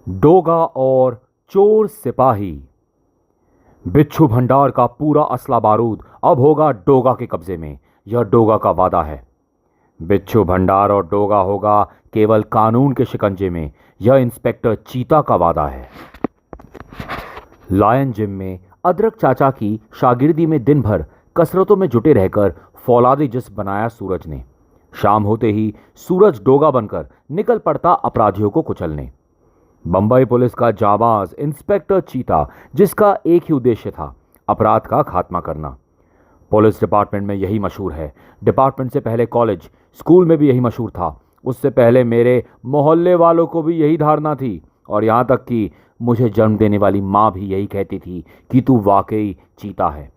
डोगा और चोर सिपाही। बिच्छू भंडार का पूरा असला बारूद अब होगा डोगा के कब्जे में। यह डोगा का वादा है। बिच्छू भंडार और डोगा होगा केवल कानून के शिकंजे में। यह इंस्पेक्टर चीता का वादा है। लायन जिम में अदरक चाचा की शागिर्दी में दिन भर कसरतों में जुटे रहकर फौलादी जिस्म बनाया सूरज ने। शाम होते ही सूरज डोगा बनकर निकल पड़ता अपराधियों को कुचलने। बंबई पुलिस का जाबाज इंस्पेक्टर चीता, जिसका एक ही उद्देश्य था, अपराध का खात्मा करना। पुलिस डिपार्टमेंट में यही मशहूर है। डिपार्टमेंट से पहले कॉलेज स्कूल में भी यही मशहूर था। उससे पहले मेरे मोहल्ले वालों को भी यही धारणा थी, और यहाँ तक कि मुझे जन्म देने वाली माँ भी यही कहती थी कि तू वाकई चीता है।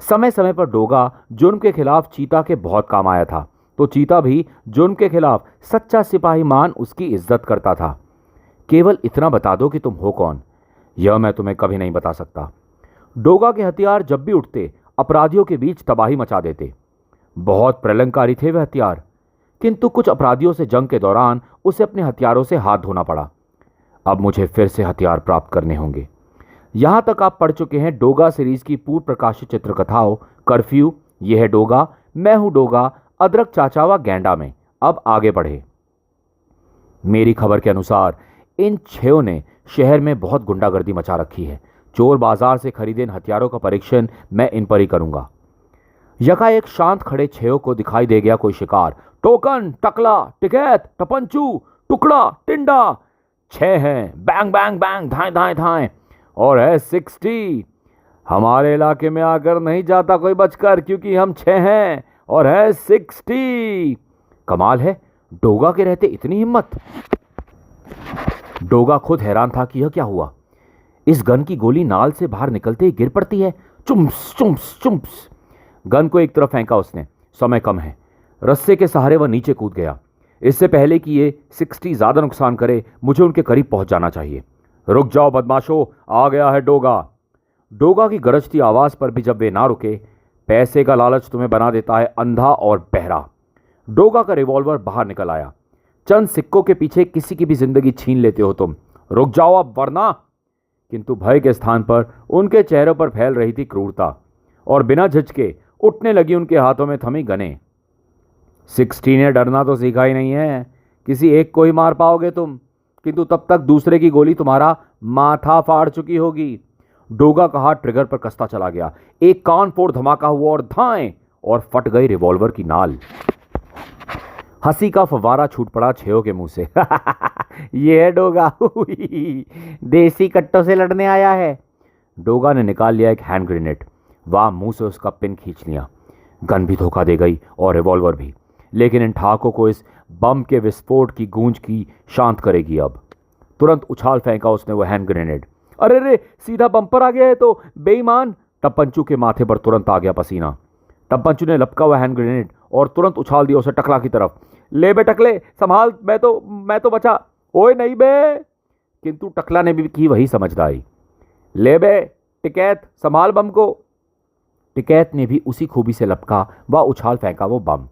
समय समय पर डोगा जुर्म के खिलाफ चीता के बहुत काम आया था, तो चीता भी जुर्म के खिलाफ सच्चा सिपाही मान उसकी इज्जत करता था। केवल इतना बता दो कि तुम हो कौन, यह मैं तुम्हें कभी नहीं बता सकता। डोगा के हथियार जब भी उठते अपराधियों के बीच तबाही मचा देते। बहुत प्रलंकारी थे वे हथियार, किंतु कुछ अपराधियों से जंग के दौरान उसे अपने हथियारों से हाथ धोना पड़ा। अब मुझे फिर से हथियार प्राप्त करने होंगे। यहां तक आप पढ़ चुके हैं डोगा सीरीज की पूर्व प्रकाशित चित्रकथाओं कर्फ्यू, यह है डोगा, मैं हूं डोगा, अदरक चाचा व गैंडा में। अब आगे बढ़े। मेरी खबर के अनुसार इन छयों ने शहर में बहुत गुंडागर्दी मचा रखी है। चोर बाजार से खरीदे इन हथियारों का परीक्षण मैं इन पर ही करूंगा। यकाएक शांत खड़े छयों को दिखाई दे गया कोई शिकार। टोकन, टकला, टिकैत, टपंचू, टुकड़ा, टिंडा। 6 हैं। बैंग बैंग बैंग, धाए धाए धाए। और है 60। हमारे इलाके में आकर नहीं जाता कोई बचकर, क्योंकि हम 6 हैं और है 60। कमाल है, डोगा के रहते इतनी हिम्मत। डोगा खुद हैरान था कि यह क्या हुआ। इस गन की गोली नाल से बाहर निकलते ही गिर पड़ती है। चुम्स चुम्स चुम्स। गन को एक तरफ फेंका उसने। समय कम है। रस्से के सहारे वह नीचे कूद गया। इससे पहले कि ये 60 ज्यादा नुकसान करे, मुझे उनके करीब पहुंच जाना चाहिए। रुक जाओ बदमाशो, आ गया है डोगा। डोगा की गरजती आवाज पर भी जब वे ना रुके। पैसे का लालच तुम्हें बना देता है अंधा और बहरा। डोगा का रिवॉल्वर बाहर निकल आया। चंद सिक्कों के पीछे किसी की भी जिंदगी छीन लेते हो तुम। रुक जाओ अब, वरना। किंतु भय के स्थान पर उनके चेहरों पर फैल रही थी क्रूरता, और बिना झिझके उठने लगी उनके हाथों में थमी गनें। 60 ने डरना तो सीखा ही नहीं है। किसी एक को ही मार पाओगे तुम, किंतु तब तक दूसरे की गोली तुम्हारा माथा फाड़ चुकी होगी। डोगा का हाथ ट्रिगर पर कसता चला गया। एक कान फोड़ धमाका हुआ और धाएं, और फट गई रिवॉल्वर की नाल। हंसी का फव्वारा छूट पड़ा छेओ के मुंह से। ये है डोगा। देसी कट्टों से लड़ने आया है। डोगा ने निकाल लिया एक हैंड ग्रेनेड। वह मुंह से उसका पिन खींच लिया। गन भी धोखा दे गई और रिवॉल्वर भी, लेकिन इन ठाकों को इस बम के विस्फोट की गूंज की शांत करेगी अब। तुरंत उछाल फेंका उसने वो हैंड ग्रेनेड। अरे रे, सीधा बम पर आ गया है तो बेईमान। तब पंचू के माथे पर तुरंत आ गया पसीना। तब पंचू ने लपका हुआ हैंड ग्रेनेड और तुरंत उछाल दिया उसे टकला की तरफ। ले बे टकले, संभाल, मैं तो बचा। ओए नहीं बे। किंतु टकला ने भी की वही समझदारी। ले बे टिकैत, संभाल बम को। टिकैत ने भी उसी खूबी से लपका व उछाल फेंका वो बम।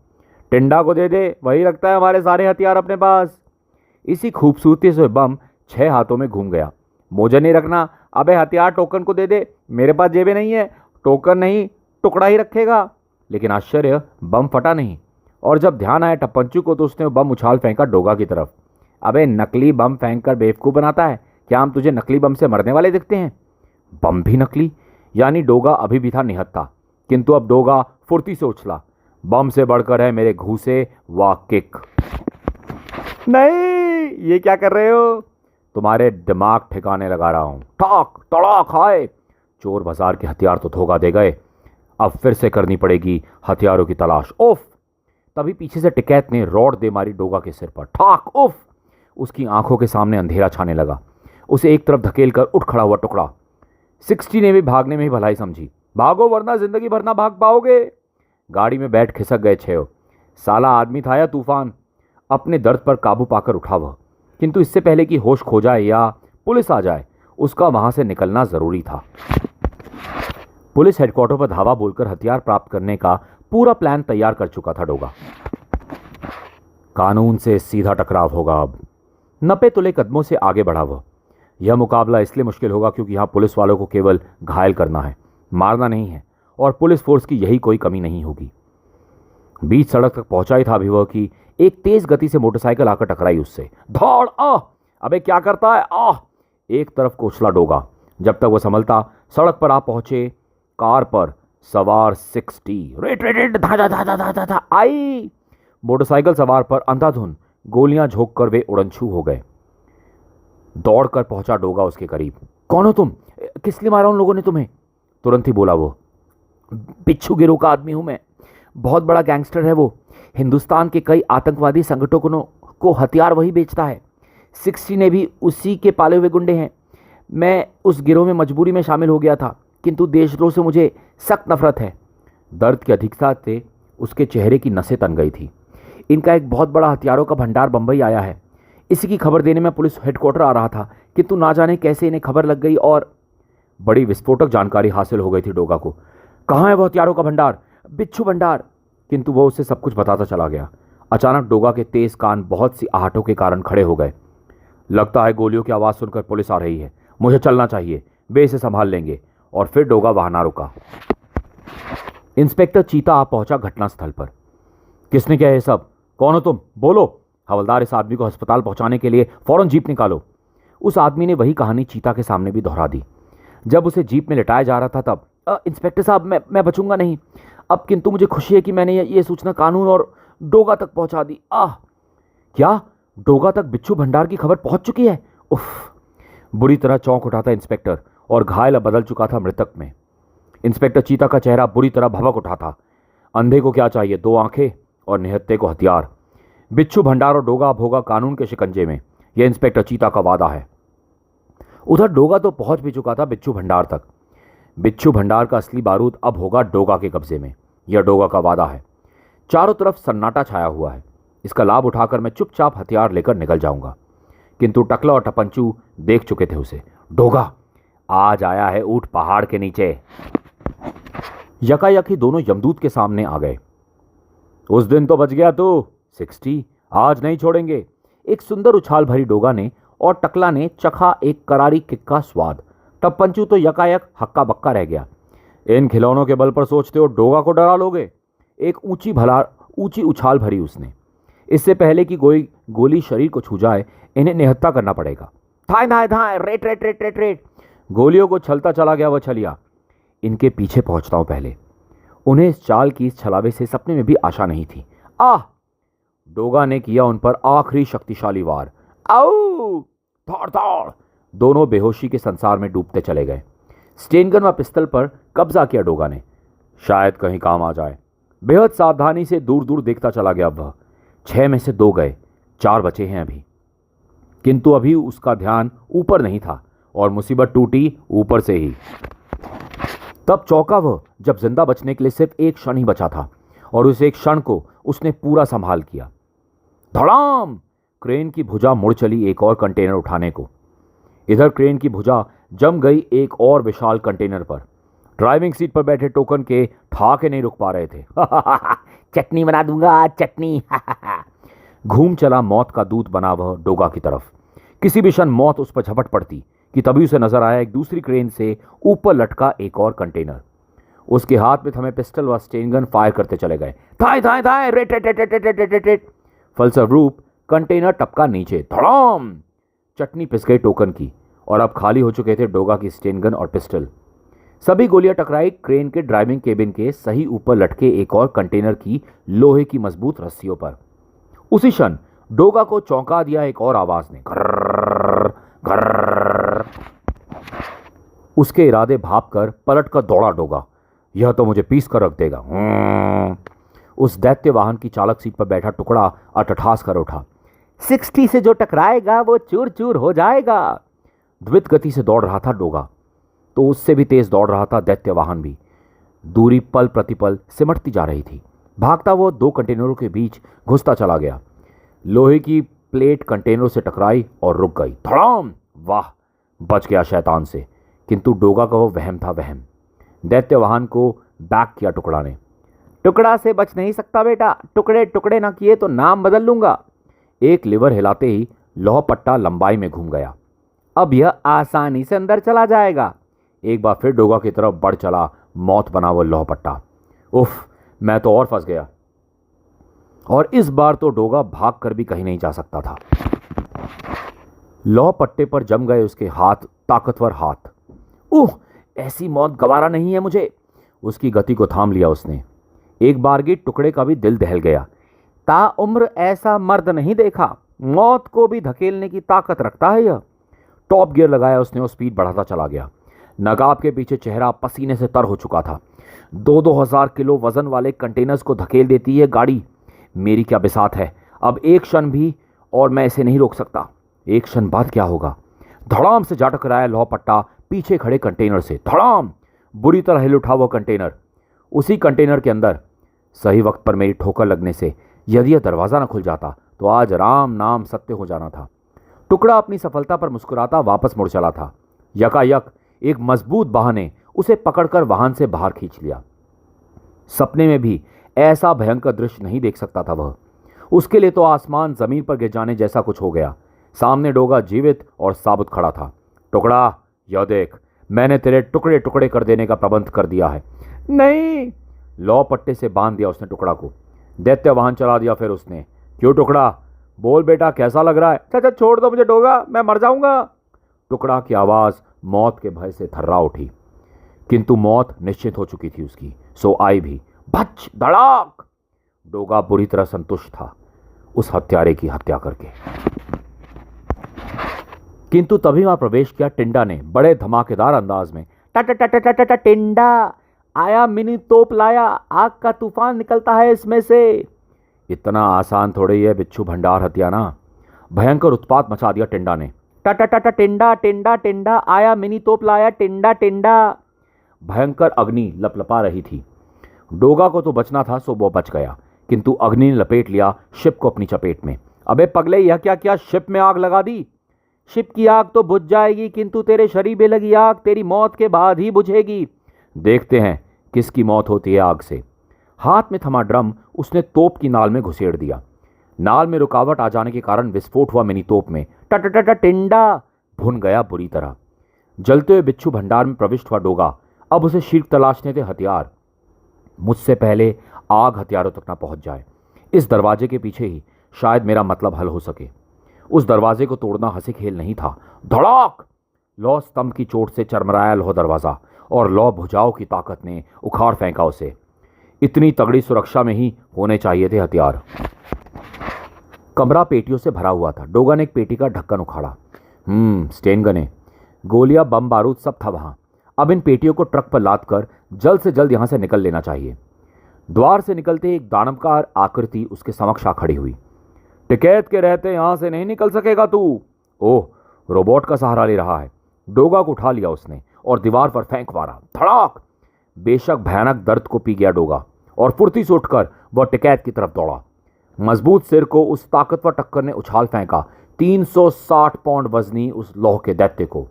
टिंडा को दे दे, वही रखता है हमारे सारे हथियार अपने पास। इसी खूबसूरती से बम 6 हाथों में घूम गया। मुझे नहीं रखना। अबे हथियार टोकन को दे दे, मेरे पास जेबें नहीं है। टोकन नहीं, टुकड़ा ही रखेगा। लेकिन आश्चर्य, बम फटा नहीं। और जब ध्यान आया टप्पंचू को, तो उसने बम उछाल फेंका डोगा की तरफ। अबे नकली बम फेंक कर बेवकूफ़ बनाता है क्या? हम तुझे नकली बम से मरने वाले दिखते हैं? बम भी नकली, यानी डोगा अभी भी था निहत्था। किंतु अब डोगा फुर्ती से उछला। बम से बढ़कर है मेरे घूसे व किक। नहीं, ये क्या कर रहे हो? तुम्हारे दिमाग ठिकाने लगा रहा हूं। ठाक तड़ाक हाय। चोर बाजार के हथियार तो धोखा दे गए, अब फिर से करनी पड़ेगी हथियारों की तलाश। उफ। तभी पीछे से टिकैत ने रॉड दे मारी डोगा के सिर पर। ठाक। उफ। उसकी आंखों के सामने अंधेरा छाने लगा। उसे एक तरफ धकेल कर उठ खड़ा हुआ टुकड़ा। 60 ने भी भागने में ही भलाई समझी। भागो वरना जिंदगी भर ना भाग पाओगे। गाड़ी में बैठ खिसक गए छेओ। साला आदमी था या तूफान? अपने दर्द पर काबू पाकर उठा वह, किंतु इससे पहले कि होश खो जाए या पुलिस आ जाए, उसका वहां से निकलना जरूरी था। पुलिस हेडक्वार्टर पर धावा बोलकर हथियार प्राप्त करने का पूरा प्लान तैयार कर चुका था डोगा। कानून से सीधा टकराव होगा अब। 90 तुले कदमों से आगे बढ़ा वह। यह मुकाबला इसलिए मुश्किल होगा क्योंकि यहाँ पुलिस वालों को केवल घायल करना है, मारना नहीं है, और पुलिस फोर्स की यही कोई कमी नहीं होगी। बीच सड़क तक पहुंचा ही था अभी वह कि एक तेज गति से मोटरसाइकिल आकर टकराई उससे। दौड़! अबे क्या करता है? एक तरफ को उछला डोगा। जब तक वह संभलता सड़क पर आ पहुंचे कार पर सवार 60 रेट रेट रेट धा धा धा धा धा धा धा आई। मोटरसाइकिल सवार पर अंधाधुंध गोलियां झोंक कर वे उड़नछू हो गए। दौड़कर पहुंचा डोगा उसके करीब। कौन हो तुम? किस लिए मारा उन लोगों ने तुम्हें? तुरंत ही बोला वो। बिच्छू गिरोह का आदमी हूं मैं। बहुत बड़ा गैंगस्टर है वो। हिंदुस्तान के कई आतंकवादी संगठनों को हथियार वही बेचता है। 60 ने भी उसी के पाले हुए गुंडे हैं। मैं उस गिरोह में मजबूरी में शामिल हो गया था, किंतु देशद्रोह से मुझे सख्त नफरत है। दर्द की अधिकता से उसके चेहरे की नसें तन गई थी। इनका एक बहुत बड़ा हथियारों का भंडार बंबई आया है। इसी की खबर देने में पुलिस हेडक्वार्टर आ रहा था, किंतु ना जाने कैसे इन्हें खबर लग गई और बड़ी विस्फोटक जानकारी हासिल हो गई थी डोगा को। कहाँ है वो हथियारों का भंडार? बिच्छू भंडार। किंतु वो उसे सब कुछ बताता चला गया। अचानक डोगा के तेज कान बहुत सी आहटों के कारण खड़े हो गए। लगता है गोलियों की आवाज़ सुनकर पुलिस आ रही है। मुझे चलना चाहिए, वे इसे संभाल लेंगे। और फिर डोगा वहां ना रुका। इंस्पेक्टर चीता आ पहुंचा घटनास्थल पर। किसने किया ये सब? कौन हो तुम? बोलो। हवलदार, इस आदमी को अस्पताल पहुंचाने के लिए फौरन जीप निकालो। उस आदमी ने वही कहानी चीता के सामने भी दोहरा दी। जब उसे जीप में लिटाया जा रहा था तब इंस्पेक्टर साहब, मैं बचूंगा नहीं अब, किंतु मुझे खुशी है कि मैंने ये सूचना कानून और डोगा तक पहुंचा दी। क्या डोगा तक बिच्छू भंडार की खबर पहुंच चुकी है? उफ! बुरी तरह चौंक उठा था इंस्पेक्टर, और घायल अब बदल चुका था मृतक में। इंस्पेक्टर चीता का चेहरा बुरी तरह भभक उठा था। अंधे को क्या चाहिए? 2 आंखें, और निहत्थे को हथियार। बिच्छू भंडार और डोगा अब होगा कानून के शिकंजे में। यह इंस्पेक्टर चीता का वादा है। उधर डोगा तो पहुंच भी चुका था बिच्छू भंडार तक। बिच्छू भंडार का असली बारूद अब होगा डोगा के कब्जे में। यह डोगा का वादा है। चारों तरफ सन्नाटा छाया हुआ है। इसका लाभ उठाकर मैं चुपचाप हथियार लेकर निकल जाऊंगा। किंतु टकला और टपंचू देख चुके थे उसे। डोगा आज आया है ऊंट पहाड़ के नीचे। यकायक ही दोनों यमदूत के सामने आ गए। उस दिन तो बच गया तू 60, आज नहीं छोड़ेंगे। एक सुंदर उछाल भरी डोगा ने, और टकला ने चखा एक करारी किक का स्वाद। टप्पंचू तो यकायक हक्का बक्का रह गया। इन खिलौनों के बल पर सोचते हो डोगा को डरा लोगे? एक ऊंची उछाल भरी उसने। इससे पहले कि गोली शरीर को छू जाए, इन्हें निहत्था करना पड़ेगा। थाए थाए थाए, rate rate rate rate rate. गोलियों को छलता चला गया वह छलिया। इनके पीछे पहुंचता हूं पहले। उन्हें इस चाल की, इस छलावे से सपने में भी आशा नहीं थी। डोगा ने किया उन पर आखिरी शक्तिशाली वार। आओ! दौड़ दौड़! दोनों बेहोशी के संसार में डूबते चले गए। स्टेनगन व पिस्तल पर कब्जा किया डोगा ने। शायद कहीं काम आ जाए। बेहद सावधानी से दूर दूर देखता चला गया वह। 6 में से 2 गए, 4 बचे हैं अभी। किंतु अभी उसका ध्यान ऊपर नहीं था, और मुसीबत टूटी ऊपर से ही। तब चौंका वह, जब जिंदा बचने के लिए सिर्फ एक क्षण ही बचा था, और उस एक क्षण को उसने पूरा संभाल किया। धड़ाम! क्रेन की भुजा मुड़ चली एक और कंटेनर उठाने को। इधर क्रेन की भुजा जम गई एक और विशाल कंटेनर पर। ड्राइविंग सीट पर बैठे टोकन के ठाके नहीं रुक पा रहे थे। चटनी बना दूंगा, चटनी। घूम चला मौत का दूत बना वह डोगा की तरफ। किसी भी क्षण मौत उस पर झपट पड़ती कि तभी उसे नजर आया एक दूसरी क्रेन से ऊपर लटका एक और कंटेनर। उसके हाथ में थमे पिस्टल व स्टेनगन फायर करते चले गए। थाए थाए थाए, rate rate rate rate rate rate rate. फलस्वरूप कंटेनर टपका नीचे। धड़ाम! चटनी पिस गई टोकन की, और अब खाली हो चुके थे डोगा की स्टेनगन और पिस्टल। सभी गोलियां टकराई क्रेन के ड्राइविंग केबिन के सही ऊपर लटके एक और कंटेनर की लोहे की मजबूत रस्सियों पर। उसी क्षण डोगा को चौंका दिया एक और आवाज ने। घर्र घर्र। उसके इरादे भाप कर पलट कर दौड़ा डोगा। यह तो मुझे पीस कर रख देगा। उस दैत्य वाहन की चालक सीट पर बैठा टुकड़ा अटठास कर उठा। 60 से जो टकराएगा वो चूर चूर हो जाएगा। द्वित गति से दौड़ रहा था डोगा, तो उससे भी तेज दौड़ रहा था दैत्य वाहन भी। दूरी पल प्रतिपल सिमटती जा रही थी। भागता वो 2 कंटेनरों के बीच घुसता चला गया। लोहे की प्लेट कंटेनरों से टकराई और रुक गई। धड़ाम! वाह, बच गया शैतान से। किंतु डोगा का वो वहम था वहम। दैत्य वाहन को बैक किया टुकड़ा ने। टुकड़ा से बच नहीं सकता बेटा, टुकड़े टुकड़े ना किए तो नाम बदल लूंगा। एक लिवर हिलाते ही लौह पट्टा लंबाई में घूम गया। अब यह आसानी से अंदर चला जाएगा। एक बार फिर डोगा की तरफ बढ़ चला मौत बना वो लौह पट्टा। उफ, मैं तो और फंस गया। और इस बार तो डोगा भाग कर भी कहीं नहीं जा सकता था। लौह पट्टे पर जम गए उसके हाथ, ताकतवर हाथ। उह, ऐसी मौत गवारा नहीं है मुझे। उसकी गति को थाम लिया उसने। एक बारगी टुकड़े का भी दिल दहल गया। ताउम्र ऐसा मर्द नहीं देखा। मौत को भी धकेलने की ताकत रखता है यह। टॉप गियर लगाया उसने और स्पीड बढ़ाता चला गया। नगाब के पीछे चेहरा पसीने से तर हो चुका था। 2-2 हजार किलो वजन वाले कंटेनर्स को धकेल देती है गाड़ी। मेरी क्या बिसात है। अब एक क्षण भी और मैं इसे नहीं रोक सकता। एक क्षण बाद क्या होगा। धड़ाम से जा टकराया लौह पट्टा पीछे खड़े कंटेनर से। धड़ाम, बुरी तरह हिल उठा वो कंटेनर। उसी कंटेनर के अंदर सही वक्त पर मेरी ठोकर लगने से यदि यह दरवाज़ा न खुल जाता तो आज राम नाम सत्य हो जाना था। टुकड़ा अपनी सफलता पर मुस्कुराता वापस मुड़ चला था। यकायक एक मजबूत बाह ने उसे पकड़कर वाहन से बाहर खींच लिया। सपने में भी ऐसा भयंकर दृश्य नहीं देख सकता था वह। उसके लिए तो आसमान जमीन पर गिर जाने जैसा कुछ हो गया। सामने डोगा जीवित और साबुत खड़ा था। टुकड़ा, यह देख, मैंने तेरे टुकड़े टुकड़े कर देने का प्रबंध कर दिया है। नहीं, लौ पट्टे से बांध दिया उसने टुकड़ा को। दैत्य वाहन चला दिया फिर उसने। क्यों टुकड़ा, बोल बेटा, कैसा लग रहा है। चाचा छोड़ दो मुझे डोगा, मैं मर जाऊंगा। टुकड़ा की आवाज मौत के भय से थर्रा उठी। किंतु मौत निश्चित हो चुकी थी उसकी, सो आई भी। भच धड़ाक। डोगा बुरी तरह संतुष्ट था उस हत्यारे की हत्या करके। किंतु तभी वहां प्रवेश किया टिंडा ने बड़े धमाकेदार अंदाज में। टा टिंडा आया, मिनी तोप लाया, आग का तूफान निकलता है इसमें से। इतना आसान थोड़े ही है बिच्छू भंडार हत्याना। भयंकर उत्पात मचा दिया टिंडा ने। टा टिंडा टिंडा टिंडा आया, मिनी तोप लाया, टिंडा टिंडा। भयंकर अग्नि लपलपा रही थी। डोगा को तो बचना था, सो वो बच गया, किंतु अग्नि ने लपेट लिया शिप को अपनी चपेट में। अबे पगले, यह क्या किया, शिप में आग लगा दी। शिप की आग तो बुझ जाएगी, किंतु तेरे शरीर में लगी आग तेरी मौत के बाद ही बुझेगी। देखते हैं किसकी मौत होती है आग से। हाथ में थमा ड्रम उसने तोप की नाल में घुसेड़ दिया। नाल में रुकावट आ जाने के कारण विस्फोट हुआ मिनी तोप में। टिंडा भुन गया बुरी तरह। जलते हुए बिच्छू भंडार में प्रविष्ट हुआ डोगा। अब उसे शीर्ष तलाशने थे हथियार। मुझसे पहले आग हथियारों तक ना पहुंच जाए। इस दरवाजे के पीछे ही शायद मेरा मतलब हल हो सके। उस दरवाजे को तोड़ना हंसी खेल नहीं था। धड़ाक! लौ स्तंभ की चोट से चरमराया लौह दरवाजा और लौ भुजाओं की ताकत ने उखाड़ फेंका उसे। इतनी तगड़ी सुरक्षा में ही होने चाहिए थे हथियार। कमरा पेटियों से भरा हुआ था। डोगा ने एक पेटी का ढक्कन उखाड़ा। स्टेन गने, गोलियां, बम बारूद सब था वहां। अब इन पेटियों को ट्रक पर लाद कर जल्द से जल्द यहां से निकल लेना चाहिए। द्वार से निकलते एक दानवकार आकृति उसके समक्ष आ खड़ी हुई। टिकैत के रहते यहां से नहीं निकल सकेगा तू। ओह, रोबोट का सहारा ले रहा है। डोगा को उठा लिया उसने और दीवार पर फेंक मारा। धड़ाक! बेशक भयानक दर्द को पी गया डोगा और फुर्ती से उठकर वह टिकैत की तरफ दौड़ा। मजबूत सिर को उस ताकतवर टक्कर ने उछाल फेंका। 360 पाउंड वजनी उस लौह के दैत्य को।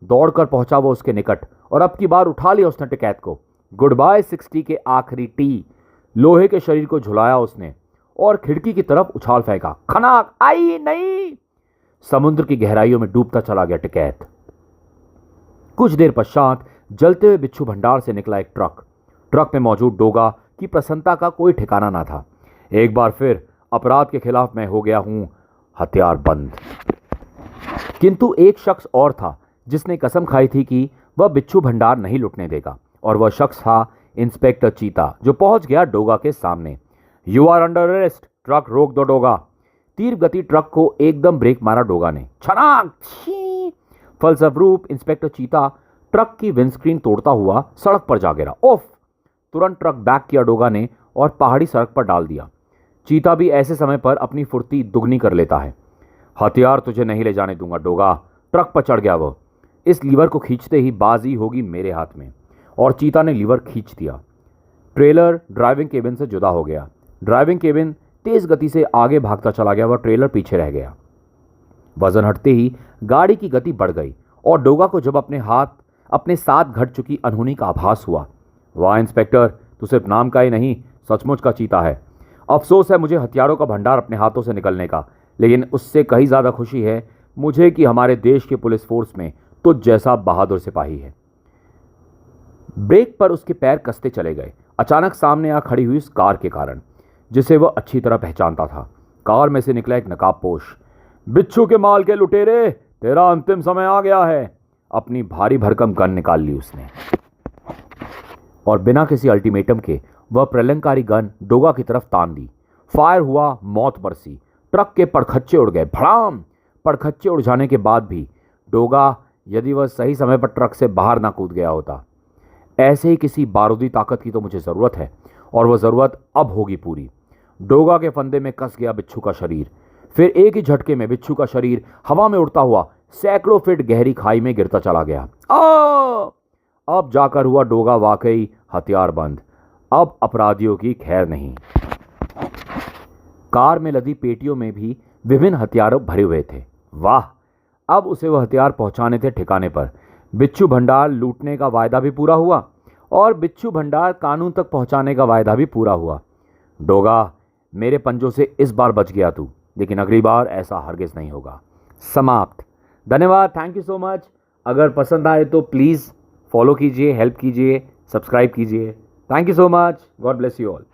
दौड़कर पहुंचा वो उसके निकट और अब की बार उठा लिया उसने टिकैत को। गुड बाय 60 के आखिरी टी। लोहे के शरीर को झुलाया उसने और खिड़की की तरफ उछाल फेंका। खनाक! आई नहीं! समुद्र की गहराइयों में डूबता चला गया टिकैत। कुछ देर पश्चात जलते हुए बिच्छू भंडार से निकला एक ट्रक में मौजूद डोगा की प्रसन्नता का कोई ठिकाना ना था। एक बार फिर अपराध के खिलाफ मैं हो गया हूं हथियार बंद। किंतु एक शख्स और था जिसने कसम खाई थी कि वह बिच्छू भंडार नहीं लुटने देगा, और वह शख्स था इंस्पेक्टर चीता, जो पहुंच गया डोगा के सामने। You are under arrest. Truck रोक दो डोगा। तीव्र गति ट्रक को एकदम ब्रेक मारा डोगा ने। छनाक! फलस्वरूप इंस्पेक्टर चीता ट्रक की विंडस्क्रीन तोड़ता हुआ सड़क पर जा गिरा। ओफ! तुरंत ट्रक बैक किया डोगा ने और पहाड़ी सड़क पर डाल दिया। चीता भी ऐसे समय पर अपनी फुर्ती दुगनी कर लेता है। हथियार तुझे नहीं ले जाने दूंगा डोगा। ट्रक पर चढ़ गया वह। इस लीवर को खींचते ही बाजी होगी मेरे हाथ में। और चीता ने लीवर खींच दिया। ट्रेलर ड्राइविंग केबिन से जुदा हो गया। ड्राइविंग केबिन तेज गति से आगे भागता चला गया। वह ट्रेलर पीछे रह गया। वजन हटते ही गाड़ी की गति बढ़ गई और डोगा को जब अपने साथ घट चुकी अनहोनी का आभास हुआ। वाह इंस्पेक्टर, तू सिर्फ नाम का ही नहीं, सचमुच का चीता है। अफसोस है मुझे हथियारों का भंडार अपने हाथों से निकलने का, लेकिन उससे कहीं ज़्यादा खुशी है मुझे कि हमारे देश के पुलिस फोर्स में तुझ जैसा बहादुर सिपाही है। ब्रेक पर उसके पैर कसते चले गए। अचानक सामने आ खड़ी हुई उस कार के कारण, जिसे वह अच्छी तरह पहचानता था। कार में से निकला एक नकाबपोश। बिच्छू के माल के लुटेरे, तेरा अंतिम समय आ गया है। अपनी भारी भरकम गन निकाल ली उसने और बिना किसी अल्टीमेटम के वह प्रलंकारी गन डोगा की तरफ तान दी। फायर हुआ, मौत बरसी। ट्रक के पड़खच्चे उड़ गए, भड़ाम। पड़खच्चे उड़ जाने के बाद भी डोगा, यदि वह सही समय पर ट्रक से बाहर ना कूद गया होता। ऐसे ही किसी बारूदी ताकत की तो मुझे ज़रूरत है, और वह ज़रूरत अब होगी पूरी। डोगा के फंदे में कस गया बिच्छू का शरीर। फिर एक ही झटके में बिच्छू का शरीर हवा में उड़ता हुआ सैकड़ों फीट गहरी खाई में गिरता चला गया। अब जाकर हुआ डोगा वाकई हथियारबंद। अब अपराधियों की खैर नहीं। कार में लदी पेटियों में भी विभिन्न हथियार भरे हुए थे। वाह, अब उसे वह हथियार पहुंचाने थे ठिकाने पर। बिच्छू भंडार लूटने का वायदा भी पूरा हुआ और बिच्छू भंडार कानून तक पहुंचाने का वायदा भी पूरा हुआ। डोगा, मेरे पंजों से इस बार बच गया तू, लेकिन अगली बार ऐसा हरगिज नहीं होगा। समाप्त। धन्यवाद, थैंक यू सो मच। अगर पसंद आए तो प्लीज़ फॉलो कीजिए, हेल्प कीजिए, सब्सक्राइब कीजिए। Thank you so much. God bless you all.